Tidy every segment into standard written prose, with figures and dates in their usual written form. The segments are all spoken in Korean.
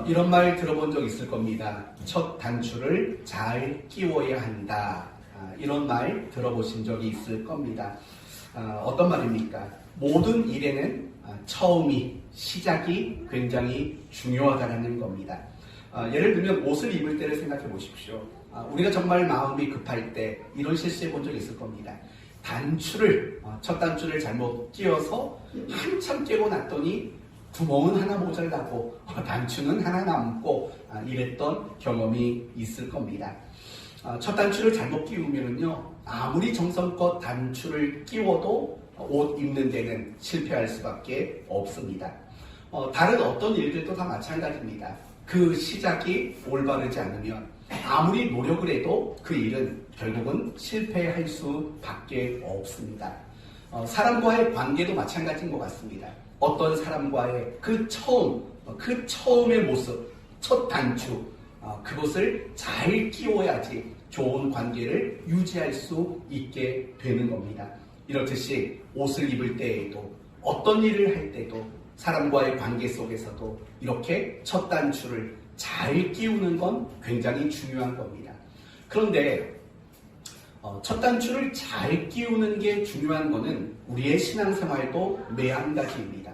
이런 말 들어본 적 있을 겁니다. 첫 단추를 잘 끼워야 한다. 이런 말 들어보신 적이 있을 겁니다. 어떤 말입니까? 모든 일에는 처음이, 시작이 굉장히 중요하다는 겁니다. 예를 들면 옷을 입을 때를 생각해 보십시오. 우리가 정말 마음이 급할 때 이런 실수해 본 적이 있을 겁니다. 첫 단추를 잘못 끼워서 한참 끼고 났더니 구멍은 하나 모자라고 단추는 하나 남고 이랬던 경험이 있을 겁니다. 첫 단추를 잘못 끼우면요, 아무리 정성껏 단추를 끼워도 옷 입는 데는 실패할 수밖에 없습니다. 다른 어떤 일들도 다 마찬가지입니다. 그 시작이 올바르지 않으면 아무리 노력을 해도 그 일은 결국은 실패할 수밖에 없습니다. 사람과의 관계도 마찬가지인 것 같습니다. 어떤 사람과의 그 처음의 모습, 첫 단추, 그것을 잘 끼워야지 좋은 관계를 유지할 수 있게 되는 겁니다. 이렇듯이 옷을 입을 때에도 어떤 일을 할 때도 사람과의 관계 속에서도 이렇게 첫 단추를 잘 끼우는 건 굉장히 중요한 겁니다. 그런데 첫 단추를 잘 끼우는 게 중요한 거는 우리의 신앙생활도 매한가지입니다.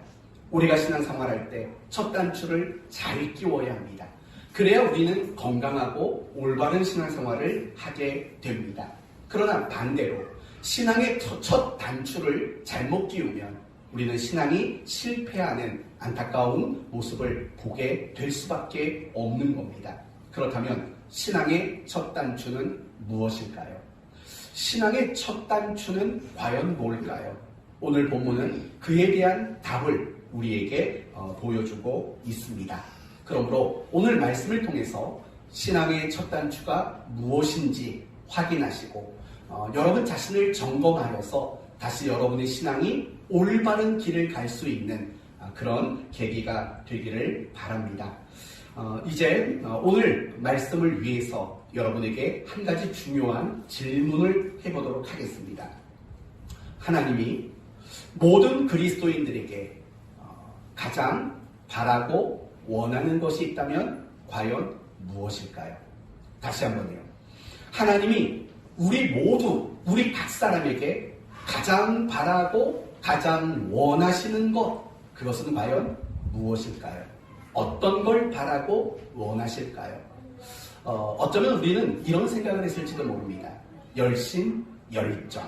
우리가 신앙생활할 때 첫 단추를 잘 끼워야 합니다. 그래야 우리는 건강하고 올바른 신앙생활을 하게 됩니다. 그러나 반대로 신앙의 첫 단추를 잘못 끼우면 우리는 신앙이 실패하는 안타까운 모습을 보게 될 수밖에 없는 겁니다. 그렇다면 신앙의 첫 단추는 무엇일까요? 신앙의 첫 단추는 과연 뭘까요? 오늘 본문은 그에 대한 답을 우리에게 보여주고 있습니다. 그러므로 오늘 말씀을 통해서 신앙의 첫 단추가 무엇인지 확인하시고 여러분 자신을 점검하여서 다시 여러분의 신앙이 올바른 길을 갈 수 있는 그런 계기가 되기를 바랍니다. 이제 오늘 말씀을 위해서 여러분에게 한 가지 중요한 질문을 해보도록 하겠습니다. 하나님이 모든 그리스도인들에게 가장 바라고 원하는 것이 있다면 과연 무엇일까요? 다시 한번요. 하나님이 우리 각 사람에게 가장 바라고 가장 원하시는 것, 그것은 과연 무엇일까요? 어떤 걸 바라고 원하실까요? 어쩌면 우리는 이런 생각을 했을지도 모릅니다. 열심, 열정.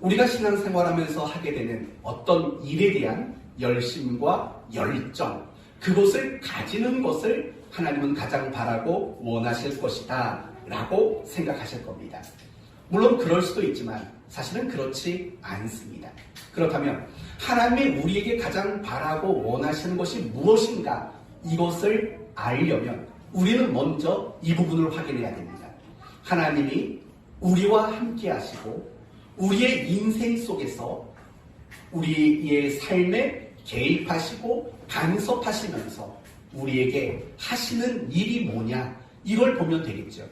우리가 신앙생활하면서 하게 되는 어떤 일에 대한 열심과 열정, 그것을 가지는 것을 하나님은 가장 바라고 원하실 것이다 라고 생각하실 겁니다. 물론 그럴 수도 있지만 사실은 그렇지 않습니다. 그렇다면 하나님이 우리에게 가장 바라고 원하시는 것이 무엇인가, 이것을 알려면 우리는 먼저 이 부분을 확인해야 됩니다. 하나님이 우리와 함께 하시고 우리의 인생 속에서 우리의 삶에 개입하시고 간섭하시면서 우리에게 하시는 일이 뭐냐, 이걸 보면 되겠죠.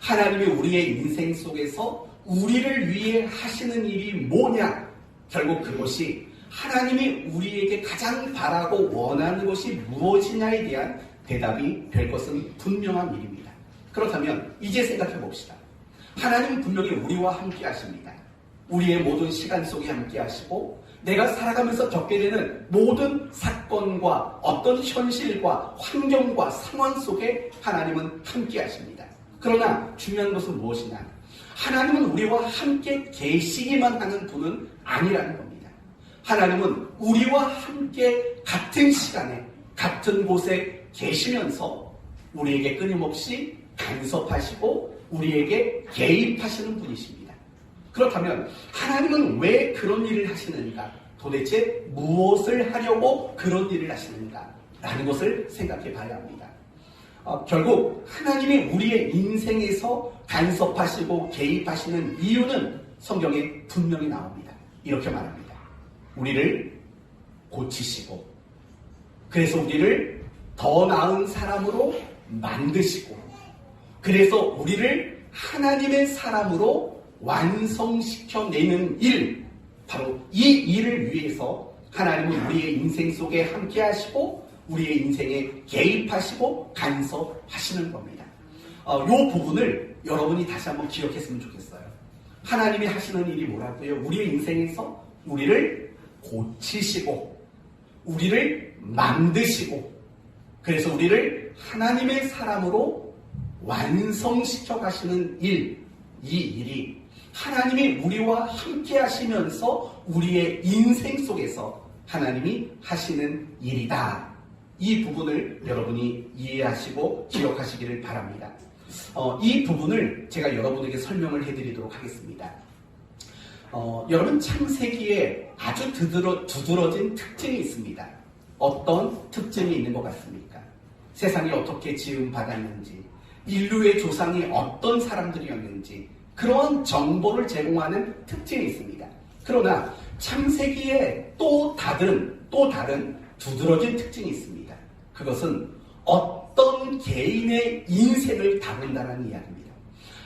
하나님이 우리의 인생 속에서 우리를 위해 하시는 일이 뭐냐, 결국 그것이 하나님이 우리에게 가장 바라고 원하는 것이 무엇이냐에 대한 대답이 될 것은 분명한 일입니다. 그렇다면 이제 생각해 봅시다. 하나님은 분명히 우리와 함께 하십니다. 우리의 모든 시간 속에 함께 하시고 내가 살아가면서 겪게 되는 모든 사건과 어떤 현실과 환경과 상황 속에 하나님은 함께 하십니다. 그러나 중요한 것은 무엇이냐? 하나님은 우리와 함께 계시기만 하는 분은 아니라는 겁니다. 하나님은 우리와 함께 같은 시간에 같은 곳에 계시면서 우리에게 끊임없이 간섭하시고 우리에게 개입하시는 분이십니다. 그렇다면 하나님은 왜 그런 일을 하시는가? 도대체 무엇을 하려고 그런 일을 하시는가? 라는 것을 생각해 봐야 합니다. 결국 하나님이 우리의 인생에서 간섭하시고 개입하시는 이유는 성경에 분명히 나옵니다. 이렇게 말합니다. 우리를 고치시고 그래서 우리를 더 나은 사람으로 만드시고 그래서 우리를 하나님의 사람으로 완성시켜내는 일, 바로 이 일을 위해서 하나님은 우리의 인생 속에 함께 하시고 우리의 인생에 개입하시고 간섭하시는 겁니다. 이 부분을 여러분이 다시 한번 기억했으면 좋겠어요. 하나님이 하시는 일이 뭐라고요? 우리의 인생에서 우리를 고치시고 우리를 만드시고 그래서 우리를 하나님의 사람으로 완성시켜 가시는 일, 이 일이 하나님이 우리와 함께 하시면서 우리의 인생 속에서 하나님이 하시는 일이다. 이 부분을 여러분이 이해하시고 기억하시기를 바랍니다. 이 부분을 제가 여러분에게 설명을 해드리도록 하겠습니다. 여러분 창세기에 아주 두드러진 특징이 있습니다. 어떤 특징이 있는 것 같습니까? 세상이 어떻게 지음받았는지, 인류의 조상이 어떤 사람들이었는지 그런 정보를 제공하는 특징이 있습니다. 그러나 창세기에 또 다른 두드러진 특징이 있습니다. 그것은 어떤 개인의 인생을 다룬다는 이야기입니다.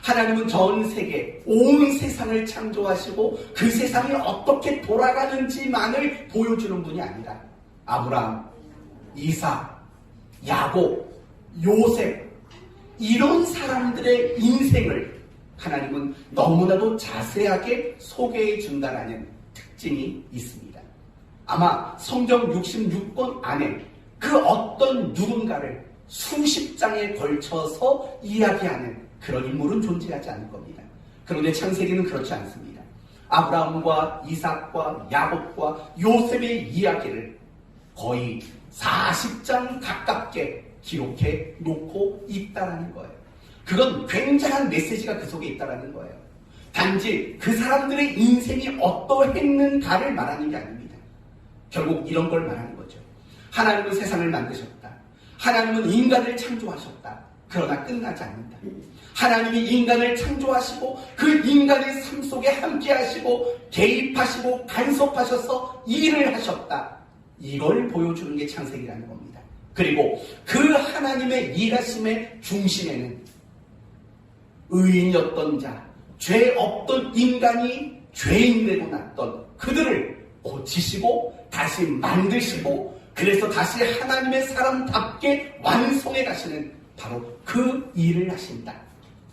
하나님은 전 세계, 온 세상을 창조하시고 그 세상이 어떻게 돌아가는지만을 보여주는 분이 아니라 아브라함, 이삭, 야곱, 요셉 이런 사람들의 인생을 하나님은 너무나도 자세하게 소개해 준다는 특징이 있습니다. 아마 성경 66권 안에 그 어떤 누군가를 수십 장에 걸쳐서 이야기하는 그런 인물은 존재하지 않을 겁니다. 그런데 창세기는 그렇지 않습니다. 아브라함과 이삭과 야곱과 요셉의 이야기를 거의 40장 가깝게 기록해 놓고 있다라는 거예요. 그건 굉장한 메시지가 그 속에 있다라는 거예요. 단지 그 사람들의 인생이 어떠했는가를 말하는 게 아닙니다. 결국 이런 걸 말하는 거죠. 하나님은 세상을 만드셨다. 하나님은 인간을 창조하셨다. 그러나 끝나지 않는다. 하나님이 인간을 창조하시고 그 인간의 삶 속에 함께 하시고 개입하시고 간섭하셔서 일을 하셨다. 이걸 보여주는 게 창세기라는 겁니다. 그리고 그 하나님의 일하심의 중심에는 의인이었던 자, 죄 없던 인간이 죄인 되고 났던 그들을 고치시고 다시 만드시고 그래서 다시 하나님의 사람답게 완성해 가시는 바로 그 일을 하신다.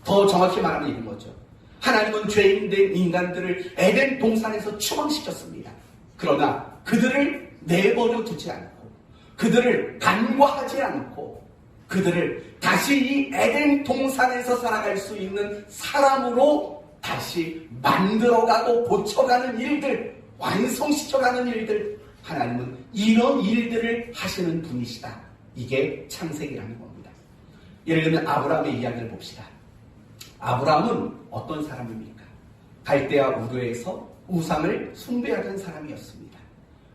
더 정확히 말하면 이런 거죠. 하나님은 죄인된 인간들을 에덴 동산에서 추방시켰습니다. 그러나 그들을 내버려 두지 않고 그들을 간과하지 않고 그들을 다시 이 에덴 동산에서 살아갈 수 있는 사람으로 다시 만들어가고 고쳐가는 일들, 완성시켜가는 일들, 하나님은 이런 일들을 하시는 분이시다. 이게 창세기라는 겁니다. 예를 들면 아브라함의 이야기를 봅시다. 아브라함은 어떤 사람입니까? 갈대아 우르에서 우상을 숭배하던 사람이었습니다.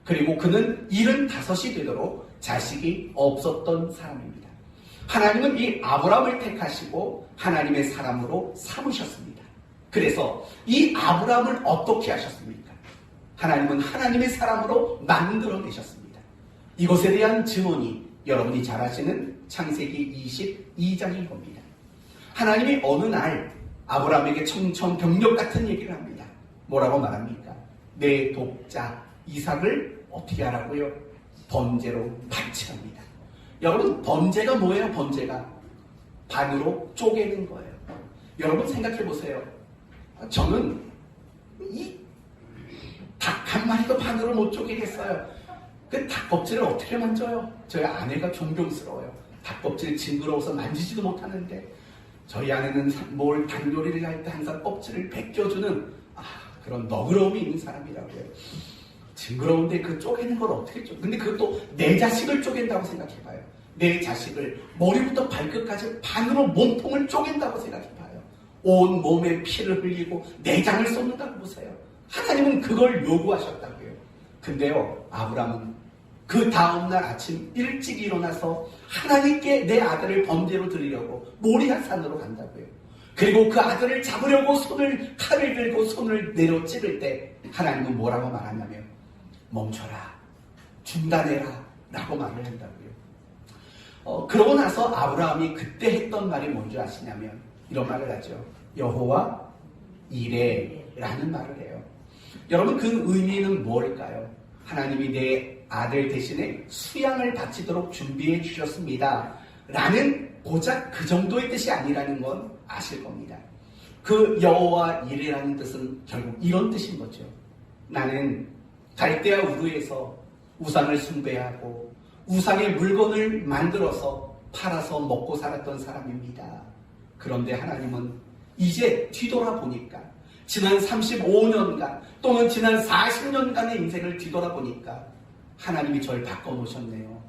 그리고 그는 75이 되도록 자식이 없었던 사람입니다. 하나님은 이 아브라함을 택하시고 하나님의 사람으로 삼으셨습니다. 그래서 이 아브라함을 어떻게 하셨습니까? 하나님은 하나님의 사람으로 만들어내셨습니다. 이것에 대한 증언이 여러분이 잘 아시는 창세기 22장인 겁니다. 하나님이 어느 날 아브라함에게 청천벽력 같은 얘기를 합니다. 뭐라고 말합니까? 내 독자 이삭을 어떻게 하라고요? 번제로 바치랍니다. 여러분 번제가 뭐예요? 번제가 반으로 쪼개는 거예요. 여러분 생각해 보세요. 저는 이 닭 한 마리도 반으로 못 쪼개겠어요. 그 닭 껍질을 어떻게 만져요? 저희 아내가 존경스러워요. 닭 껍질 징그러워서 만지지도 못하는데 저희 아내는 뭘 닭 요리를 할 때 항상 껍질을 벗겨주는 그런 너그러움이 있는 사람이라고요. 징그러운데 그 쪼개는 걸 어떻게 근데 그것도 내 자식을 쪼갠다고 생각해봐요. 내 자식을 머리부터 발끝까지 반으로 몸통을 쪼갠다고 생각해봐요. 온 몸에 피를 흘리고 내장을 쏟는다고 보세요. 하나님은 그걸 요구하셨다고요. 근데요, 아브라함은 그 다음날 아침 일찍 일어나서 하나님께 내 아들을 번제로 드리려고 모리아 산으로 간다고요. 그리고 그 아들을 잡으려고 칼을 들고 손을 내려 찌를 때 하나님은 뭐라고 말하냐면 멈춰라, 중단해라 라고 말을 한다고요. 그러고 나서 아브라함이 그때 했던 말이 뭔지 아시냐면 이런 말을 하죠. 여호와 이레 라는 말을 해요. 여러분 그 의미는 뭘까요? 하나님이 내 아들 대신에 수양을 바치도록 준비해 주셨습니다. 라는 고작 그 정도의 뜻이 아니라는 건 아실 겁니다. 그 여호와 이레라는 뜻은 결국 이런 뜻인 거죠. 나는 갈대아 우르에서 우상을 숭배하고 우상의 물건을 만들어서 팔아서 먹고 살았던 사람입니다. 그런데 하나님은 이제 뒤돌아보니까 지난 35년간 또는 지난 40년간의 인생을 뒤돌아보니까 하나님이 저를 바꿔놓으셨네요.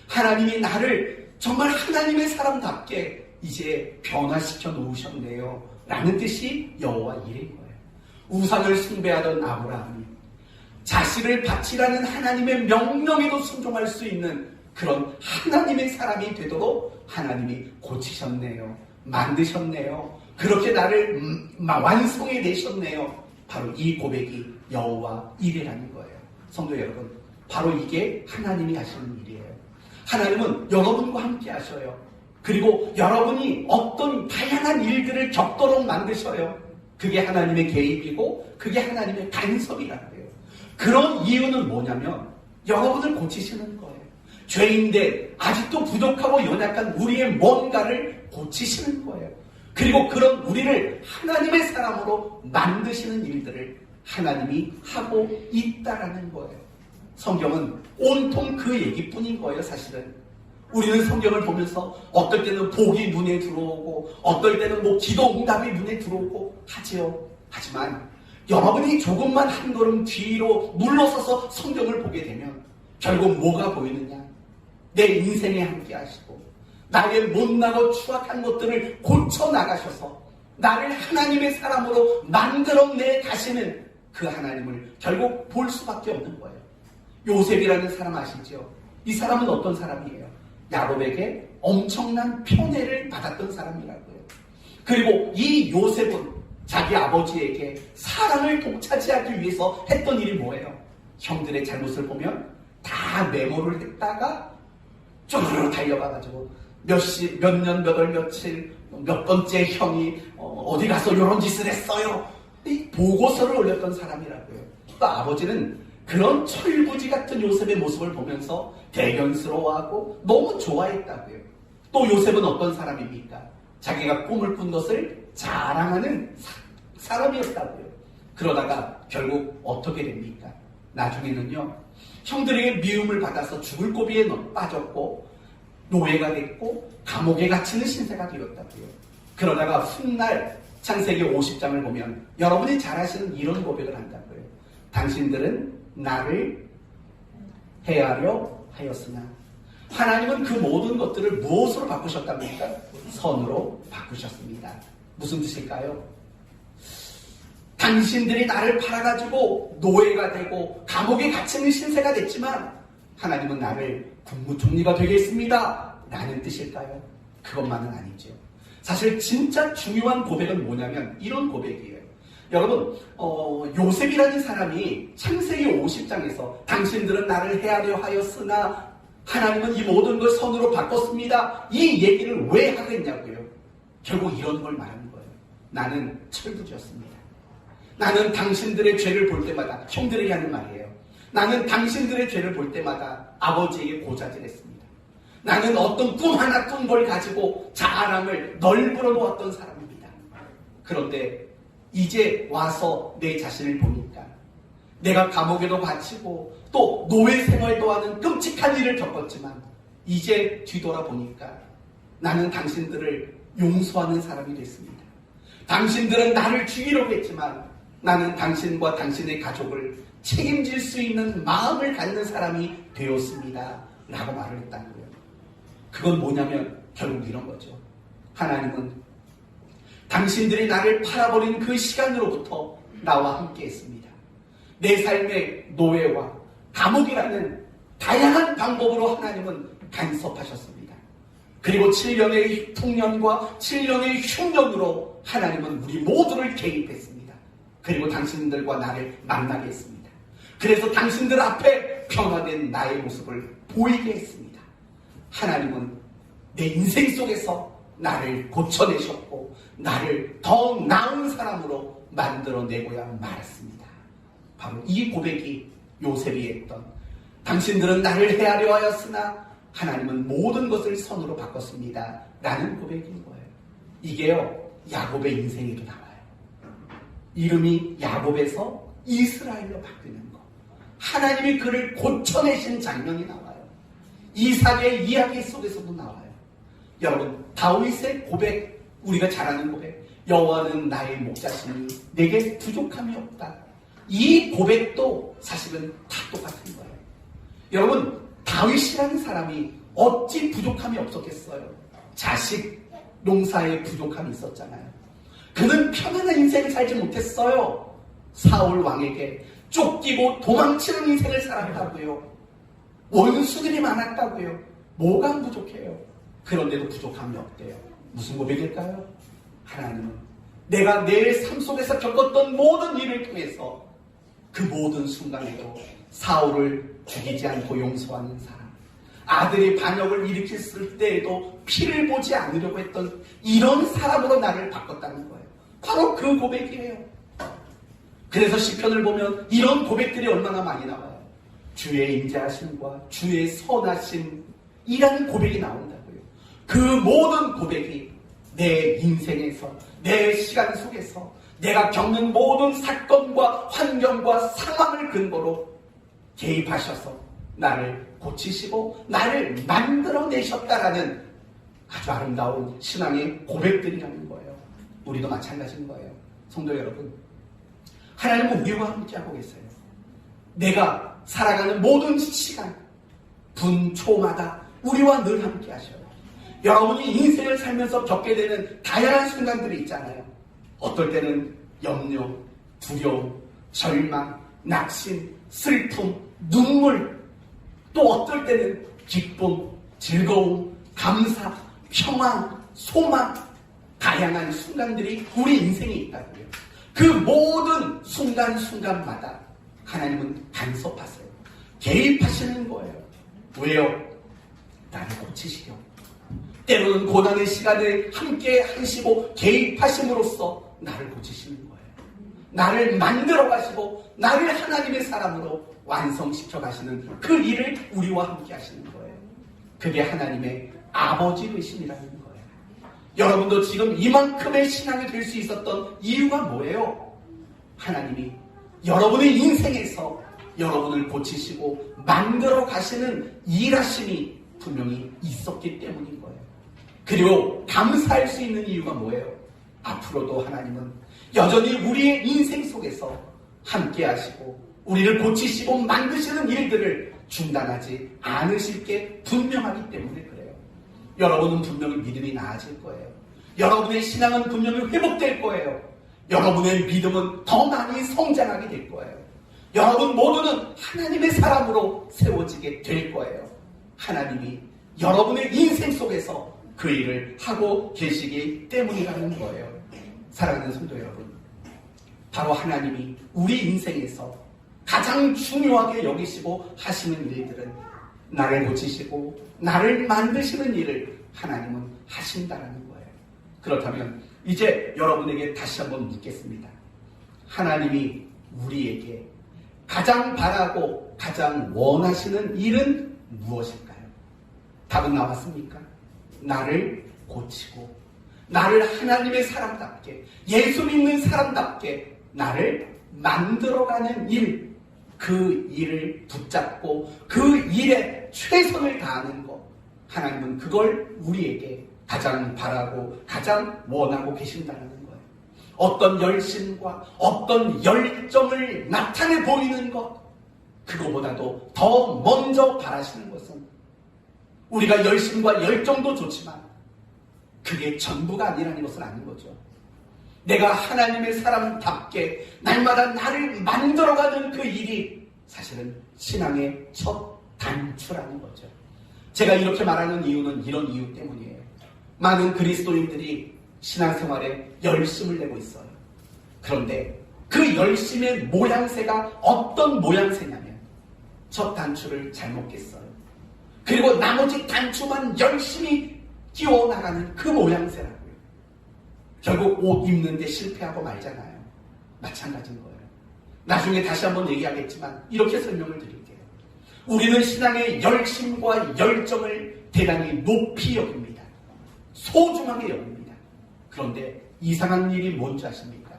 하나님이 나를 정말 하나님의 사람답게 이제 변화시켜 놓으셨네요. 라는 뜻이 여호와 이레인 거예요. 우상을 숭배하던 아브라함이 자식을 바치라는 하나님의 명령에도 순종할 수 있는 그런 하나님의 사람이 되도록 하나님이 고치셨네요. 만드셨네요. 그렇게 나를 완성해 내셨네요. 바로 이 고백이 여호와 이레라는 거예요. 성도 여러분, 바로 이게 하나님이 하시는 일이에요. 하나님은 여러분과 함께 하셔요. 그리고 여러분이 어떤 다양한 일들을 겪도록 만드셔요. 그게 하나님의 개입이고 그게 하나님의 간섭이라고 해요. 그런 이유는 뭐냐면 여러분을 고치시는 거예요. 죄인데 아직도 부족하고 연약한 우리의 뭔가를 고치시는 거예요. 그리고 그런 우리를 하나님의 사람으로 만드시는 일들을 하나님이 하고 있다라는 거예요. 성경은 온통 그 얘기뿐인 거예요. 사실은 우리는 성경을 보면서 어떨 때는 복이 눈에 들어오고 어떨 때는 뭐 기도 응답이 눈에 들어오고 하지요. 하지만 여러분이 조금만 한 걸음 뒤로 물러서서 성경을 보게 되면 결국 뭐가 보이느냐? 내 인생에 함께 하시고 나의 못나고 추악한 것들을 고쳐나가셔서 나를 하나님의 사람으로 만들어내 가시는 그 하나님을 결국 볼 수밖에 없는 거예요. 요셉이라는 사람 아시죠? 이 사람은 어떤 사람이에요? 야곱에게 엄청난 편애를 받았던 사람이라고요. 그리고 이 요셉은 자기 아버지에게 사랑을 독차지하기 위해서 했던 일이 뭐예요? 형들의 잘못을 보면 다 메모를 했다가 쪼르르 달려가가지고 몇 년, 몇 월, 며칠, 몇 번째 형이 어디 가서 이런 짓을 했어요. 이 보고서를 올렸던 사람이라고요. 또 아버지는 그런 철부지 같은 요셉의 모습을 보면서 대견스러워하고 너무 좋아했다고요. 또 요셉은 어떤 사람입니까? 자기가 꿈을 꾼 것을 자랑하는 사람이었다고요. 그러다가 결국 어떻게 됩니까? 나중에는요, 형들에게 미움을 받아서 죽을 고비에 빠졌고 노예가 됐고 감옥에 갇히는 신세가 되었다고요. 그러다가 훗날 창세기 50장을 보면 여러분이 잘 아시는 이런 고백을 한다고요. 당신들은 나를 해하려 하였으나 하나님은 그 모든 것들을 무엇으로 바꾸셨답니까? 선으로 바꾸셨습니다. 무슨 뜻일까요? 당신들이 나를 팔아가지고 노예가 되고 감옥에 갇히는 신세가 됐지만 하나님은 나를 국무총리가 되겠습니다 라는 뜻일까요? 그것만은 아니죠. 사실 진짜 중요한 고백은 뭐냐면 이런 고백이에요. 여러분, 요셉이라는 사람이 창세기 50장에서 당신들은 나를 해하려 하였으나 하나님은 이 모든 걸 선으로 바꿨습니다. 이 얘기를 왜 하겠냐고요. 결국 이런 걸 말하는 거예요. 나는 철부지였습니다. 나는 당신들의 죄를 볼 때마다, 형들에게 하는 말이에요. 나는 당신들의 죄를 볼 때마다 아버지에게 고자질했습니다. 나는 어떤 꿈 하나 꾼 걸 가지고 자랑을 널브러 놓았던 사람입니다. 그런데 이제 와서 내 자신을 보니까 내가 감옥에도 갇히고 또 노예 생활도 하는 끔찍한 일을 겪었지만 이제 뒤돌아보니까 나는 당신들을 용서하는 사람이 됐습니다. 당신들은 나를 죽이려고 했지만 나는 당신과 당신의 가족을 책임질 수 있는 마음을 갖는 사람이 되었습니다. 라고 말을 했다는 거예요. 그건 뭐냐면 결국 이런 거죠. 하나님은 당신들이 나를 팔아버린 그 시간으로부터 나와 함께 했습니다. 내 삶의 노예와 감옥이라는 다양한 방법으로 하나님은 간섭하셨습니다. 그리고 7년의 풍년과 7년의 흉년으로 하나님은 우리 모두를 개입했습니다. 그리고 당신들과 나를 만나게 했습니다. 그래서 당신들 앞에 변화된 나의 모습을 보이게 했습니다. 하나님은 내 인생 속에서 나를 고쳐내셨고 나를 더 나은 사람으로 만들어내고야 말았습니다. 바로 이 고백이 요셉이 했던 당신들은 나를 헤아려 하였으나 하나님은 모든 것을 선으로 바꿨습니다. 라는 고백인 거예요. 이게요, 야곱의 인생에도 나와요. 이름이 야곱에서 이스라엘로 바뀌는 거. 하나님이 그를 고쳐내신 장면이 나와요. 이삭의 이야기 속에서도 나와요. 여러분, 다윗의 고백, 우리가 잘 아는 고백, 여호와는 나의 목자시니 내게 부족함이 없다. 이 고백도 사실은 다 똑같은 거예요. 여러분, 다윗이라는 사람이 어찌 부족함이 없었겠어요? 자식, 농사에 부족함이 있었잖아요. 그는 편안한 인생을 살지 못했어요. 사울 왕에게 쫓기고 도망치는 인생을 살았다고요. 원수들이 많았다고요. 뭐가 부족해요? 그런데도 부족함이 없대요. 무슨 고백일까요? 하나님은 내가 내 삶 속에서 겪었던 모든 일을 통해서 그 모든 순간에도 사울을 죽이지 않고 용서하는 사람, 아들이 반역을 일으켰을 때에도 피를 보지 않으려고 했던 이런 사람으로 나를 바꿨다는 거예요. 바로 그 고백이에요. 그래서 시편을 보면 이런 고백들이 얼마나 많이 나와요. 주의 인자하심과 주의 선하심이라는 고백이 나온다고요. 그 모든 고백이 내 인생에서, 내 시간 속에서 내가 겪는 모든 사건과 환경과 상황을 근거로 개입하셔서 나를 고치시고 나를 만들어내셨다라는 아주 아름다운 신앙의 고백들이라는 거예요. 우리도 마찬가지인 거예요. 성도 여러분, 하나님은 우리와 함께하고 계세요. 내가 살아가는 모든 시간, 분초마다 우리와 늘 함께하셔요. 여러분이 인생을 살면서 겪게 되는 다양한 순간들이 있잖아요. 어떨 때는 염려, 두려움, 절망, 낙심, 슬픔, 눈물, 또 어떨 때는 기쁨, 즐거움, 감사, 평안, 소망, 다양한 순간들이 우리 인생에 있다고요. 그 모든 순간순간마다 하나님은 간섭하세요. 개입하시는 거예요. 왜요? 나를 고치시려. 때로는 고난의 시간을 함께 하시고 개입하심으로써 나를 고치시는 거예요. 나를 만들어 가시고 나를 하나님의 사람으로 완성시켜 가시는 그 일을 우리와 함께 하시는 거예요. 그게 하나님의 아버지 되심이라는 거예요. 여러분도 지금 이만큼의 신앙이 될 수 있었던 이유가 뭐예요? 하나님이 여러분의 인생에서 여러분을 고치시고 만들어 가시는 일하심이 분명히 있었기 때문인 거예요. 그리고 감사할 수 있는 이유가 뭐예요? 앞으로도 하나님은 여전히 우리의 인생 속에서 함께 하시고 우리를 고치시고 만드시는 일들을 중단하지 않으실 게 분명하기 때문에 그래요. 여러분은 분명히 믿음이 나아질 거예요. 여러분의 신앙은 분명히 회복될 거예요. 여러분의 믿음은 더 많이 성장하게 될 거예요. 여러분 모두는 하나님의 사람으로 세워지게 될 거예요. 하나님이 여러분의 인생 속에서 그 일을 하고 계시기 때문이라는 거예요. 사랑하는 성도 여러분, 바로 하나님이 우리 인생에서 가장 중요하게 여기시고 하시는 일들은 나를 고치시고 나를 만드시는 일을 하나님은 하신다라는 거예요. 그렇다면 이제 여러분에게 다시 한번 묻겠습니다. 하나님이 우리에게 가장 바라고 가장 원하시는 일은 무엇일까요? 답은 나왔습니까? 나를 고치고 나를 하나님의 사람답게, 예수 믿는 사람답게 나를 만들어가는 일, 그 일을 붙잡고 그 일에 최선을 다하는 것, 하나님은 그걸 우리에게 가장 바라고 가장 원하고 계신다는 거예요. 어떤 열심과 어떤 열정을 나타내 보이는 것, 그거보다도 더 먼저 바라시는 것은 우리가 열심과 열정도 좋지만 그게 전부가 아니라는 것을 아는 거죠. 내가 하나님의 사람답게 날마다 나를 만들어가는 그 일이 사실은 신앙의 첫 단추라는 거죠. 제가 이렇게 말하는 이유는 이런 이유 때문이에요. 많은 그리스도인들이 신앙생활에 열심을 내고 있어요. 그런데 그 열심의 모양새가 어떤 모양새냐면 첫 단추를 잘못 깼어요. 그리고 나머지 단추만 열심히 끼워나가는 그 모양새라고요. 결국 옷 입는데 실패하고 말잖아요. 마찬가지인 거예요. 나중에 다시 한번 얘기하겠지만 이렇게 설명을 드릴게요. 우리는 신앙의 열심과 열정을 대단히 높이 여깁니다. 소중하게 여깁니다. 그런데 이상한 일이 뭔지 아십니까?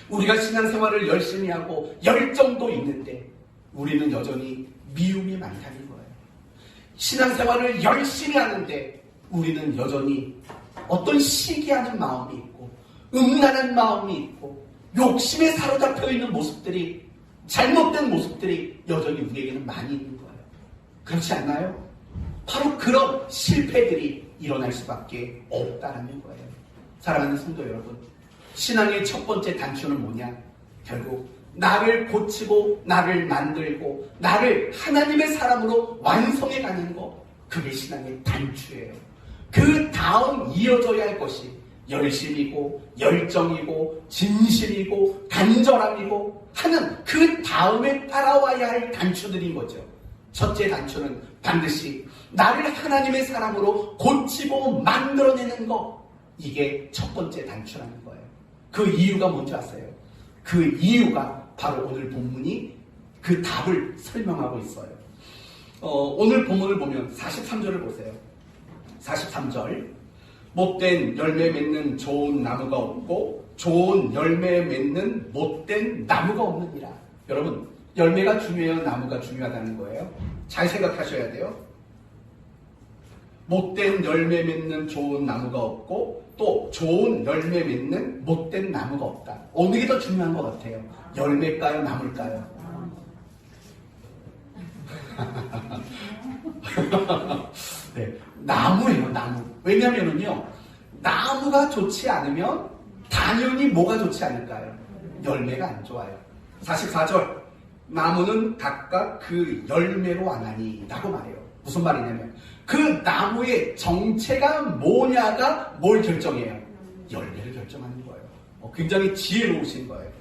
우리가 신앙생활을 열심히 하고 열정도 있는데 우리는 여전히 미움이 많다는 거예요. 신앙생활을 열심히 하는데 우리는 여전히 어떤 시기하는 마음이 있고 음란한 마음이 있고 욕심에 사로잡혀 있는 모습들이, 잘못된 모습들이 여전히 우리에게는 많이 있는 거예요. 그렇지 않나요? 바로 그런 실패들이 일어날 수밖에 없다는 거예요. 사랑하는 성도 여러분, 신앙의 첫 번째 단추는 뭐냐? 결국 나를 고치고 나를 만들고 나를 하나님의 사람으로 완성해 가는 거, 그게 신앙의 단추예요. 그 다음 이어져야 할 것이 열심이고 열정이고 진실이고 간절함이고 하는 그 다음에 따라와야 할 단추들인 거죠. 첫째 단추는 반드시 나를 하나님의 사람으로 고치고 만들어내는 거, 이게 첫 번째 단추라는 거예요. 그 이유가 뭔지 아세요? 그 이유가 바로 오늘 본문이 그 답을 설명하고 있어요. 오늘 본문을 보면 43절을 보세요. 43절, 못된 열매 맺는 좋은 나무가 없고 좋은 열매 맺는 못된 나무가 없느니라. 여러분, 열매가 중요해요, 나무가 중요하다는 거예요? 잘 생각하셔야 돼요. 못된 열매 맺는 좋은 나무가 없고 또 좋은 열매 맺는 못된 나무가 없다. 어느 게 더 중요한 것 같아요? 열매일까요, 나무일까요? 네, 나무예요, 나무. 왜냐면은요, 나무가 좋지 않으면 당연히 뭐가 좋지 않을까요? 열매가 안 좋아요. 44절, 나무는 각각 그 열매로 안하니 라고 말해요. 무슨 말이냐면 그 나무의 정체가 뭐냐가 뭘 결정해요? 열매를 결정하는 거예요. 굉장히 지혜로우신 거예요.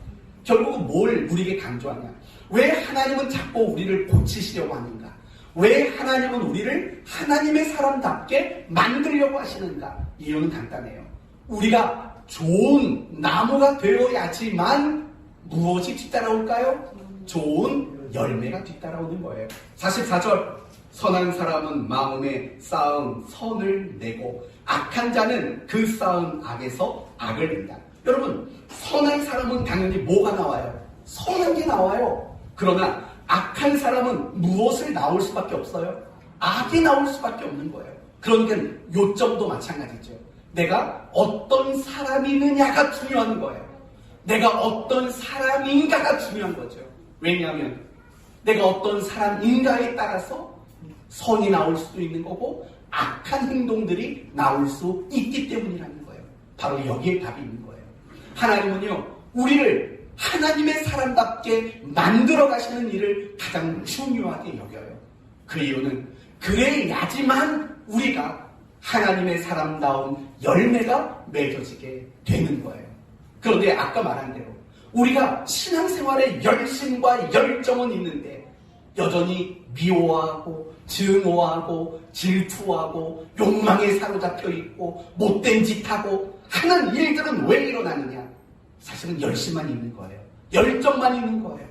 결국은 뭘 우리에게 강조하냐? 왜 하나님은 자꾸 우리를 고치시려고 하는가? 왜 하나님은 우리를 하나님의 사람답게 만들려고 하시는가? 이유는 간단해요. 우리가 좋은 나무가 되어야지만 무엇이 뒤따라올까요? 좋은 열매가 뒤따라오는 거예요. 44절, 선한 사람은 마음에 쌓은 선을 내고 악한 자는 그 쌓은 악에서 악을 낸다. 여러분, 선한 사람은 당연히 뭐가 나와요? 선한 게 나와요. 그러나 악한 사람은 무엇을 나올 수밖에 없어요? 악이 나올 수밖에 없는 거예요. 그러니까 요점도 마찬가지죠. 내가 어떤 사람이느냐가 중요한 거예요. 내가 어떤 사람인가가 중요한 거죠. 왜냐하면 내가 어떤 사람인가에 따라서 선이 나올 수도 있는 거고 악한 행동들이 나올 수 있기 때문이라는 거예요. 바로 여기에 답이 있는 거예요. 하나님은요, 우리를 하나님의 사람답게 만들어 가시는 일을 가장 중요하게 여겨요. 그 이유는 그래야지만 우리가 하나님의 사람다운 열매가 맺어지게 되는 거예요. 그런데 아까 말한 대로 우리가 신앙생활에 열심과 열정은 있는데 여전히 미워하고 증오하고 질투하고 욕망에 사로잡혀 있고 못된 짓하고 하는 일들은 왜 일어나느냐? 사실은 열심만 있는 거예요. 열정만 있는 거예요.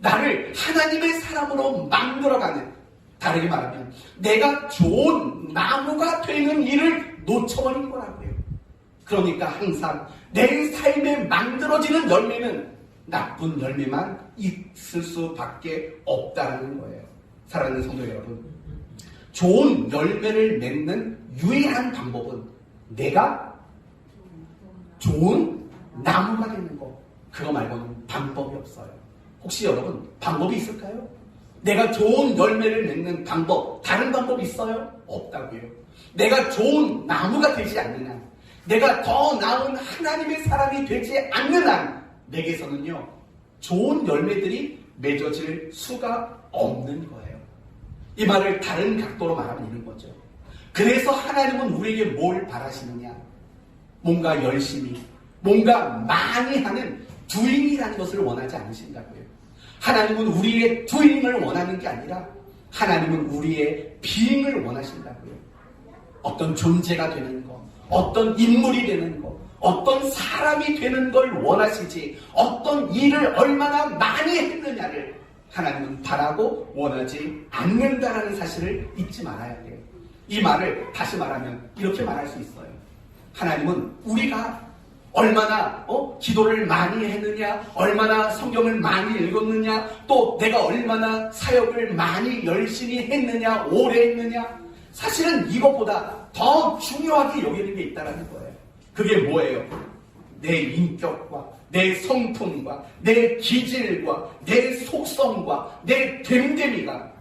나를 하나님의 사람으로 만들어가는, 다르게 말하면 내가 좋은 나무가 되는 일을 놓쳐버린 거라고요. 그러니까 항상 내 삶에 만들어지는 열매는 나쁜 열매만 있을 수밖에 없다는 거예요. 사랑하는 성도 여러분, 좋은 열매를 맺는 유일한 방법은 내가 좋은 나무가 되는 거, 그거 말고는 방법이 없어요. 혹시 여러분 방법이 있을까요? 내가 좋은 열매를 맺는 방법, 다른 방법이 있어요? 없다고요. 내가 좋은 나무가 되지 않는 한, 내가 더 나은 하나님의 사람이 되지 않는 한 내게서는요, 좋은 열매들이 맺어질 수가 없는 거예요. 이 말을 다른 각도로 말하면 이런 거죠. 그래서 하나님은 우리에게 뭘 바라시느냐? 뭔가 열심히, 뭔가 많이 하는 두잉이라는 것을 원하지 않으신다고요. 하나님은 우리의 두잉을 원하는 게 아니라 하나님은 우리의 비잉을 원하신다고요. 어떤 존재가 되는 것, 어떤 인물이 되는 것, 어떤 사람이 되는 걸 원하시지 어떤 일을 얼마나 많이 했느냐를 하나님은 바라고 원하지 않는다라는 사실을 잊지 말아야 돼요. 이 말을 다시 말하면 이렇게 말할 수 있어요. 하나님은 우리가 얼마나 기도를 많이 했느냐, 얼마나 성경을 많이 읽었느냐, 또 내가 얼마나 사역을 많이 열심히 했느냐, 오래 했느냐, 사실은 이것보다 더 중요하게 여기는 게 있다는 거예요. 그게 뭐예요? 내 인격과 내 성품과 내 기질과 내 속성과 내 됨됨이가,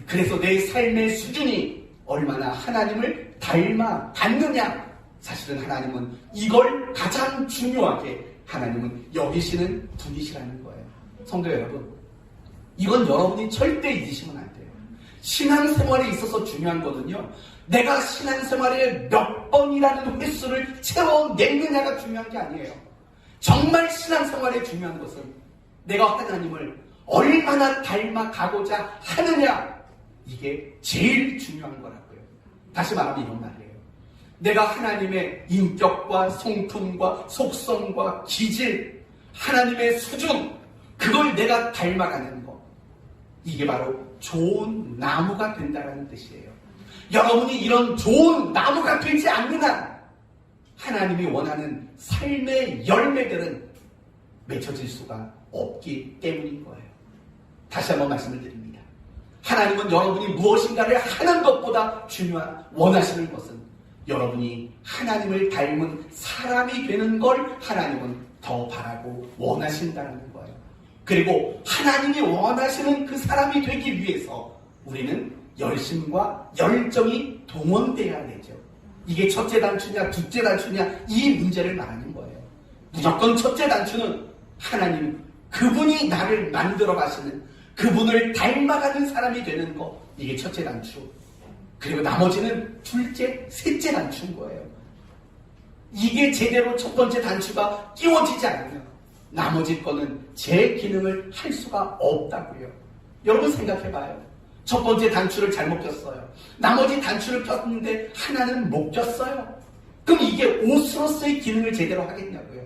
그래서 내 삶의 수준이 얼마나 하나님을 닮아갔느냐, 사실은 하나님은 이걸 가장 중요하게 하나님은 여기시는 분이시라는 거예요. 성도 여러분, 이건 여러분이 절대 잊으시면 안 돼요. 신앙생활에 있어서 중요한 거는요, 내가 신앙생활에 몇 번이라는 횟수를 채워냈느냐가 중요한 게 아니에요. 정말 신앙생활에 중요한 것은 내가 하나님을 얼마나 닮아가고자 하느냐, 이게 제일 중요한 거라고요. 다시 말하면 이런 말이에요. 내가 하나님의 인격과 성품과 속성과 기질, 하나님의 수준, 그걸 내가 닮아가는 것, 이게 바로 좋은 나무가 된다는 뜻이에요. 여러분이 이런 좋은 나무가 되지 않는 한 하나님이 원하는 삶의 열매들은 맺혀질 수가 없기 때문인 거예요. 다시 한번 말씀을 드립니다. 하나님은 여러분이 무엇인가를 하는 것보다 원하시는 것은 여러분이 하나님을 닮은 사람이 되는 걸 하나님은 더 바라고 원하신다는 거예요. 그리고 하나님이 원하시는 그 사람이 되기 위해서 우리는 열심과 열정이 동원돼야 되죠. 이게 첫째 단추냐 둘째 단추냐 이 문제를 말하는 거예요. 무조건 첫째 단추는 하나님, 그분이 나를 만들어 가시는, 그분을 닮아가는 사람이 되는 거, 이게 첫째 단추. 그리고 나머지는 둘째, 셋째 단추인 거예요. 이게 제대로 첫 번째 단추가 끼워지지 않으면 나머지 거는 제 기능을 할 수가 없다고요. 여러분 생각해봐요. 첫 번째 단추를 잘못 꼈어요. 나머지 단추를 꼈는데 하나는 못 꼈어요. 그럼 이게 옷으로서의 기능을 제대로 하겠냐고요.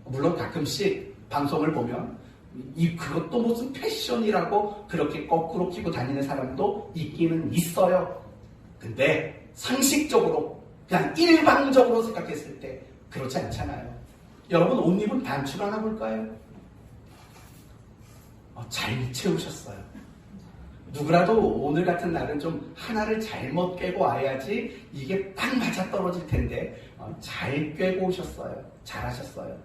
물론 가끔씩 방송을 보면 그것도 무슨 패션이라고 그렇게 거꾸로 끼고 다니는 사람도 있기는 있어요. 근데 상식적으로 그냥 일방적으로 생각했을 때 그렇지 않잖아요. 여러분 옷 입은 단추를 하나 볼까요? 잘 채우셨어요. 누구라도 오늘 같은 날은 좀 하나를 잘못 꿰고 와야지 이게 딱 맞아떨어질 텐데 잘 꿰고 오셨어요. 잘하셨어요.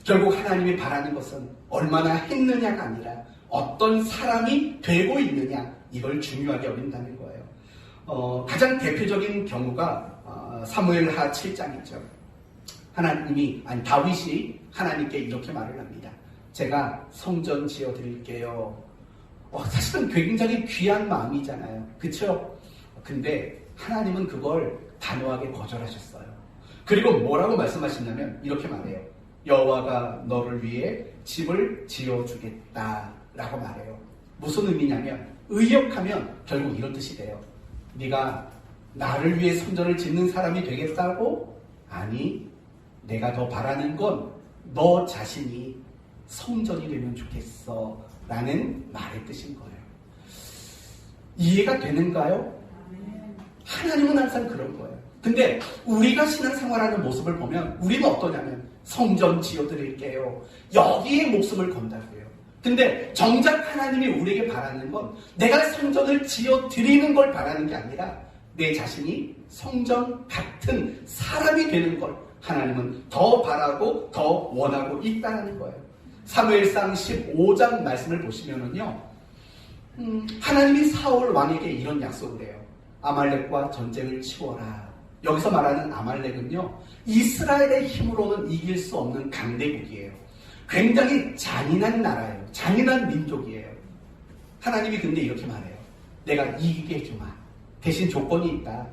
결국 하나님이 바라는 것은 얼마나 했느냐가 아니라 어떤 사람이 되고 있느냐, 이걸 중요하게 여긴다는 거예요. 가장 대표적인 경우가 사무엘하 7장이죠. 다윗이 하나님께 이렇게 말을 합니다. 제가 성전 지어드릴게요. 사실은 굉장히 귀한 마음이잖아요. 그렇죠? 근데 하나님은 그걸 단호하게 거절하셨어요. 그리고 뭐라고 말씀하시냐면 이렇게 말해요. 여호와가 너를 위해 집을 지어주겠다라고 말해요. 무슨 의미냐면, 의역하면 결국 이런 뜻이 돼요. 네가 나를 위해 성전을 짓는 사람이 되겠다고? 아니, 내가 더 바라는 건 너 자신이 성전이 되면 좋겠어 라는 말의 뜻인 거예요. 이해가 되는가요? 하나님은 항상 그런 거예요. 근데 우리가 신앙생활하는 모습을 보면 우리는 어떠냐면 성전 지어드릴게요. 여기에 목숨을 건다고요. 근데 정작 하나님이 우리에게 바라는 건 내가 성전을 지어드리는 걸 바라는 게 아니라 내 자신이 성전 같은 사람이 되는 걸 하나님은 더 바라고 더 원하고 있다는 거예요. 사무엘상 15장 말씀을 보시면은요, 하나님이 사울 왕에게 이런 약속을 해요. 아말렉과 전쟁을 치워라. 여기서 말하는 아말렉은요, 이스라엘의 힘으로는 이길 수 없는 강대국이에요. 굉장히 잔인한 나라예요. 잔인한 민족이에요. 하나님이 근데 이렇게 말해요. 내가 이기게 해주마. 대신 조건이 있다.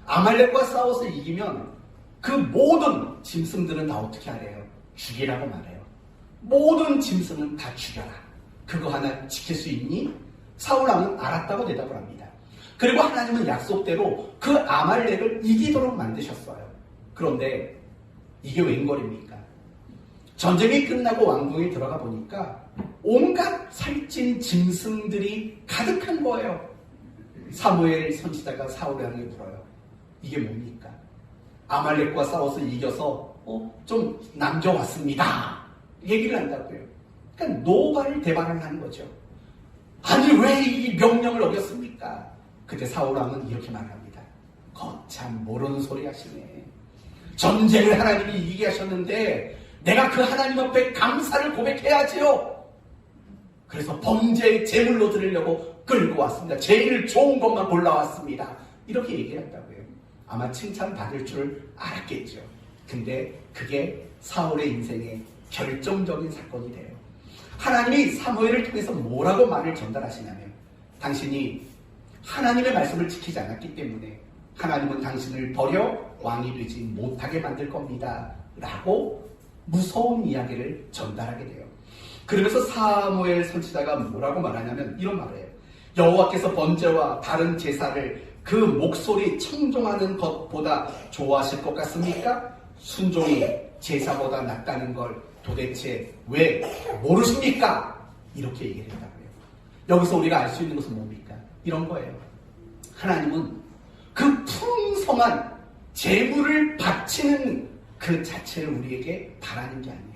아말렉과 싸워서 이기면 그 모든 짐승들은 다 어떻게 하래요? 죽이라고 말해요. 모든 짐승은 다 죽여라. 그거 하나 지킬 수 있니? 사울왕은 알았다고 대답을 합니다. 그리고 하나님은 약속대로 그 아말렉을 이기도록 만드셨어요. 그런데 이게 웬걸입니까? 전쟁이 끝나고 왕궁에 들어가 보니까 온갖 살찐 짐승들이 가득한 거예요. 사무엘 선지자가 사울을 향해 물어요. 이게 뭡니까? 아말렉과 싸워서 이겨서 좀 남겨왔습니다. 얘기를 한다고요. 그러니까 노발대발을 하는 거죠. 아니 왜 이 명령을 어겼습니까? 그때 사울왕은 이렇게 말합니다. 거참 모르는 소리 하시네. 전쟁을 하나님이 이기게 하셨는데 내가 그 하나님 앞에 감사를 고백해야지요. 그래서 범죄의 제물로 드리려고 끌고 왔습니다. 제일 좋은 것만 골라왔습니다. 이렇게 얘기한다고요. 아마 칭찬받을 줄 알았겠죠. 근데 그게 사울의 인생의 결정적인 사건이 돼요. 하나님이 사무엘을 통해서 뭐라고 말을 전달하시냐면 당신이 하나님의 말씀을 지키지 않았기 때문에 하나님은 당신을 버려 왕이 되지 못하게 만들 겁니다. 라고 무서운 이야기를 전달하게 돼요. 그러면서 사무엘 선지자가 뭐라고 말하냐면 이런 말을 해요. 여호와께서 번제와 다른 제사를 그 목소리 청종하는 것보다 좋아하실 것 같습니까? 순종이 제사보다 낫다는 걸 도대체 왜 모르십니까? 이렇게 얘기를 했다고요. 여기서 우리가 알 수 있는 것은 뭡니까? 이런 거예요. 하나님은 그 풍성한 제물을 바치는 그 자체를 우리에게 바라는 게 아니에요.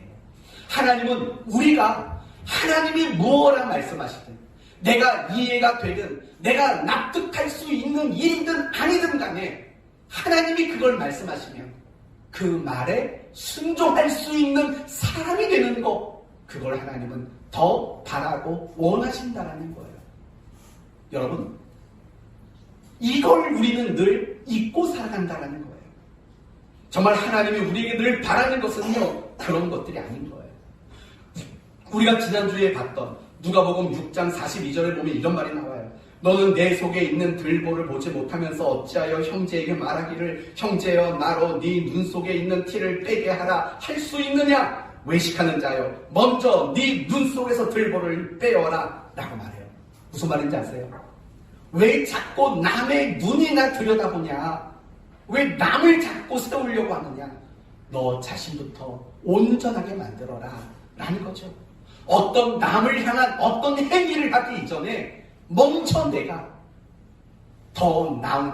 하나님은 우리가 하나님이 무엇라 말씀하시든 내가 이해가 되든 내가 납득할 수 있는 일이든 아니든 간에 하나님이 그걸 말씀하시면 그 말에 순종할 수 있는 사람이 되는 것, 그걸 하나님은 더 바라고 원하신다라는 거예요. 여러분, 이걸 우리는 늘 잊고 살아간다라는 거예요. 정말 하나님이 우리에게 늘 바라는 것은요, 그런 것들이 아닌 거예요. 우리가 지난주에 봤던 누가복음 6장 42절에 보면 이런 말이 나와요. 너는 내 속에 있는 들보를 보지 못하면서 어찌하여 형제에게 말하기를 형제여 나로 네 눈 속에 있는 티를 빼게 하라 할 수 있느냐? 외식하는 자여 먼저 네 눈 속에서 들보를 빼어라 라고 말해요. 무슨 말인지 아세요? 왜 자꾸 남의 눈이나 들여다보냐? 왜 남을 자꾸 세우려고 하느냐? 너 자신부터 온전하게 만들어라 라는 거죠. 어떤 남을 향한 어떤 행위를 하기 이전에 먼저 내가 더 나은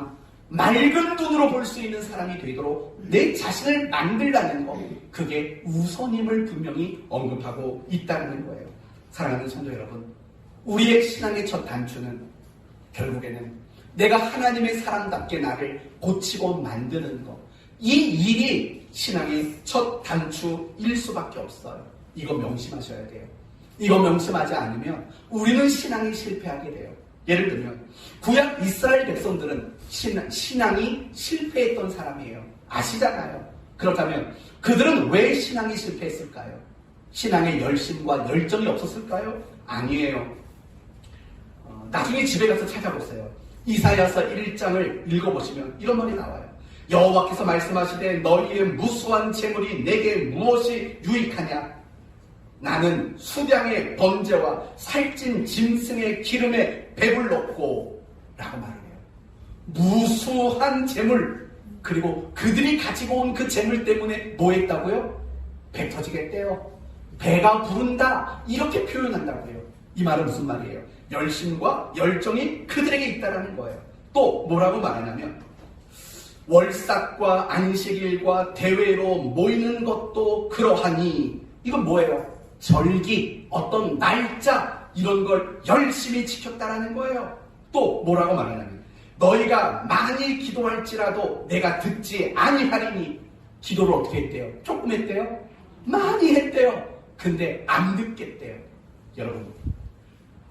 맑은 눈으로 볼 수 있는 사람이 되도록 내 자신을 만들라는 것, 그게 우선임을 분명히 언급하고 있다는 거예요. 사랑하는 성도 여러분, 우리의 신앙의 첫 단추는 결국에는 내가 하나님의 사람답게 나를 고치고 만드는 것, 이 일이 신앙의 첫 단추일 수밖에 없어요. 이거 명심하셔야 돼요. 이거 명심하지 않으면 우리는 신앙이 실패하게 돼요. 예를 들면 구약 이스라엘 백성들은 신앙이 실패했던 사람이에요. 아시잖아요. 그렇다면 그들은 왜 신앙이 실패했을까요? 신앙의 열심과 열정이 없었을까요? 아니에요. 나중에 집에 가서 찾아보세요. 이사야서 1장을 읽어보시면 이런 말이 나와요. 여호와께서 말씀하시되 너희의 무수한 재물이 내게 무엇이 유익하냐? 나는 수량의 번제와 살찐 짐승의 기름에 배불렀고 라고 말해요. 무수한 재물, 그리고 그들이 가지고 온 그 재물 때문에 뭐 했다고요? 배 터지겠대요. 배가 부른다, 이렇게 표현한다고요. 이 말은 무슨 말이에요? 열심과 열정이 그들에게 있다는 거예요. 또 뭐라고 말하냐면 월삭과 안식일과 대회로 모이는 것도 그러하니, 이건 뭐예요? 절기, 어떤 날짜, 이런 걸 열심히 지켰다라는 거예요. 또 뭐라고 말하냐면 너희가 많이 기도할지라도 내가 듣지 아니하리니, 기도를 어떻게 했대요? 조금 했대요? 많이 했대요. 근데 안 듣겠대요. 여러분,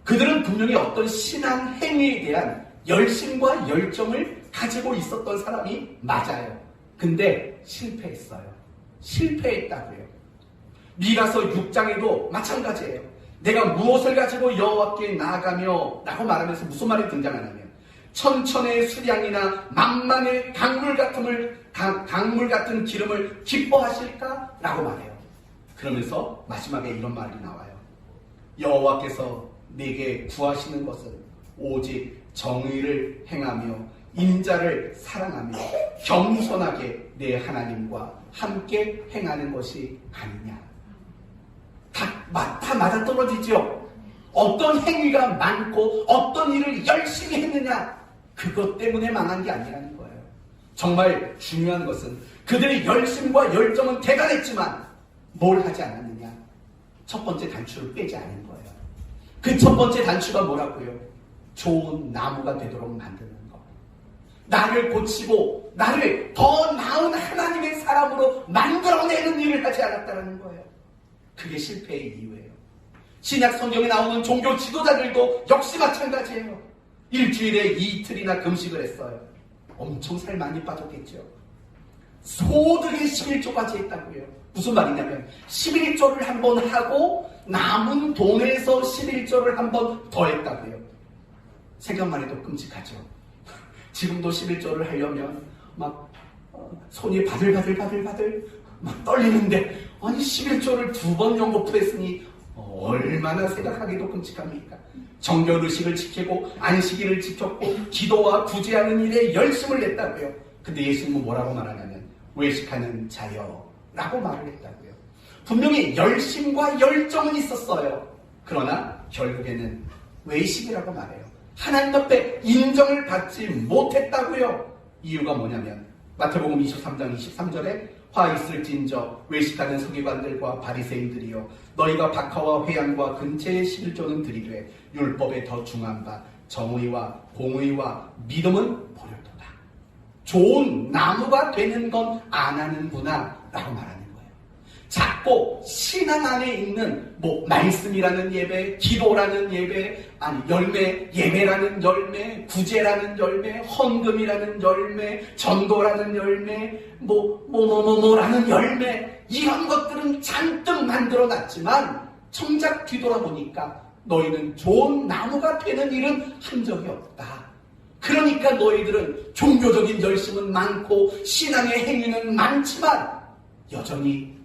그들은 분명히 어떤 신앙 행위에 대한 열심과 열정을 가지고 있었던 사람이 맞아요. 근데 실패했어요. 실패했다고요. 미가서 6장에도 마찬가지예요. 내가 무엇을 가지고 여호와께 나아가며 라고 말하면서 무슨 말이 등장하냐면 천천의 수량이나 만만의 강물 같은 기름을 기뻐하실까? 라고 말해요. 그러면서 마지막에 이런 말이 나와요. 여호와께서 내게 구하시는 것은 오직 정의를 행하며 인자를 사랑하며 겸손하게 내 하나님과 함께 행하는 것이 아니냐. 다 맞아떨어지죠. 어떤 행위가 많고 어떤 일을 열심히 했느냐, 그것 때문에 망한 게 아니라는 거예요. 정말 중요한 것은 그들의 열심과 열정은 대단했지만 뭘 하지 않았느냐, 첫 번째 단추를 빼지 않은 거예요. 그 첫 번째 단추가 뭐라고요? 좋은 나무가 되도록 만드는 것. 나를 고치고 나를 더 나은 하나님의 사람으로 만들어내는 일을 하지 않았다는 거예요. 그게 실패의 이유예요. 신약 성경에 나오는 종교 지도자들도 역시 마찬가지예요. 일주일에 이틀이나 금식을 했어요. 엄청 살 많이 빠졌겠죠. 소득의 11조까지 했다고요. 무슨 말이냐면 11조를 한 번 하고 남은 돈에서 11조를 한 번 더 했다고요. 생각만 해도 끔찍하죠. 지금도 11조를 하려면 막 손이 바들바들 막 떨리는데, 아니 11조를 2번 연거푸했으니 얼마나 생각하기도 끔찍합니까? 정결의식을 지키고 안식일을 지켰고 기도와 구제하는 일에 열심을 냈다고요. 근데 예수님은 뭐라고 말하냐면 외식하는 자여 라고 말을 했다고요. 분명히 열심과 열정은 있었어요. 그러나 결국에는 외식이라고 말해요. 하나님 앞에 인정을 받지 못했다고요. 이유가 뭐냐면 마태복음 23장 23절에 화 있을진저 외식하는 서기관들과 바리새인들이여, 너희가 박하와 회양과 근처의 11조는 드리되 율법에 더 중한 바 정의와 공의와 믿음은 버렸도다. 좋은 나무가 되는 건 안 하는구나 라고 말하는 거예요. 자꾸 신앙 안에 있는 말씀이라는 예배, 기도라는 예배, 열매, 예배라는 열매, 구제라는 열매, 헌금이라는 열매, 전도라는 열매, 라는 열매, 이런 것들은 잔뜩 만들어 놨지만 정작 뒤돌아보니까 너희는 좋은 나무가 되는 일은 한 적이 없다. 그러니까 너희들은 종교적인 열심은 많고 신앙의 행위는 많지만 여전히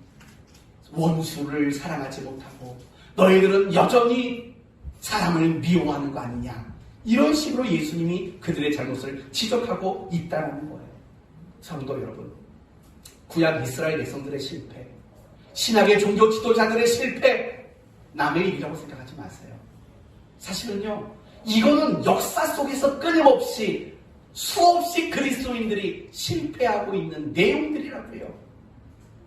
원수를 사랑하지 못하고 너희들은 여전히 사람을 미워하는 거 아니냐, 이런 식으로 예수님이 그들의 잘못을 지적하고 있다는 거예요. 성도 여러분, 구약 이스라엘 백성들의 실패, 신약의 종교 지도자들의 실패, 남의 일이라고 생각하지 마세요. 사실은요, 이거는 역사 속에서 끊임없이 수없이 그리스도인들이 실패하고 있는 내용들이라고요.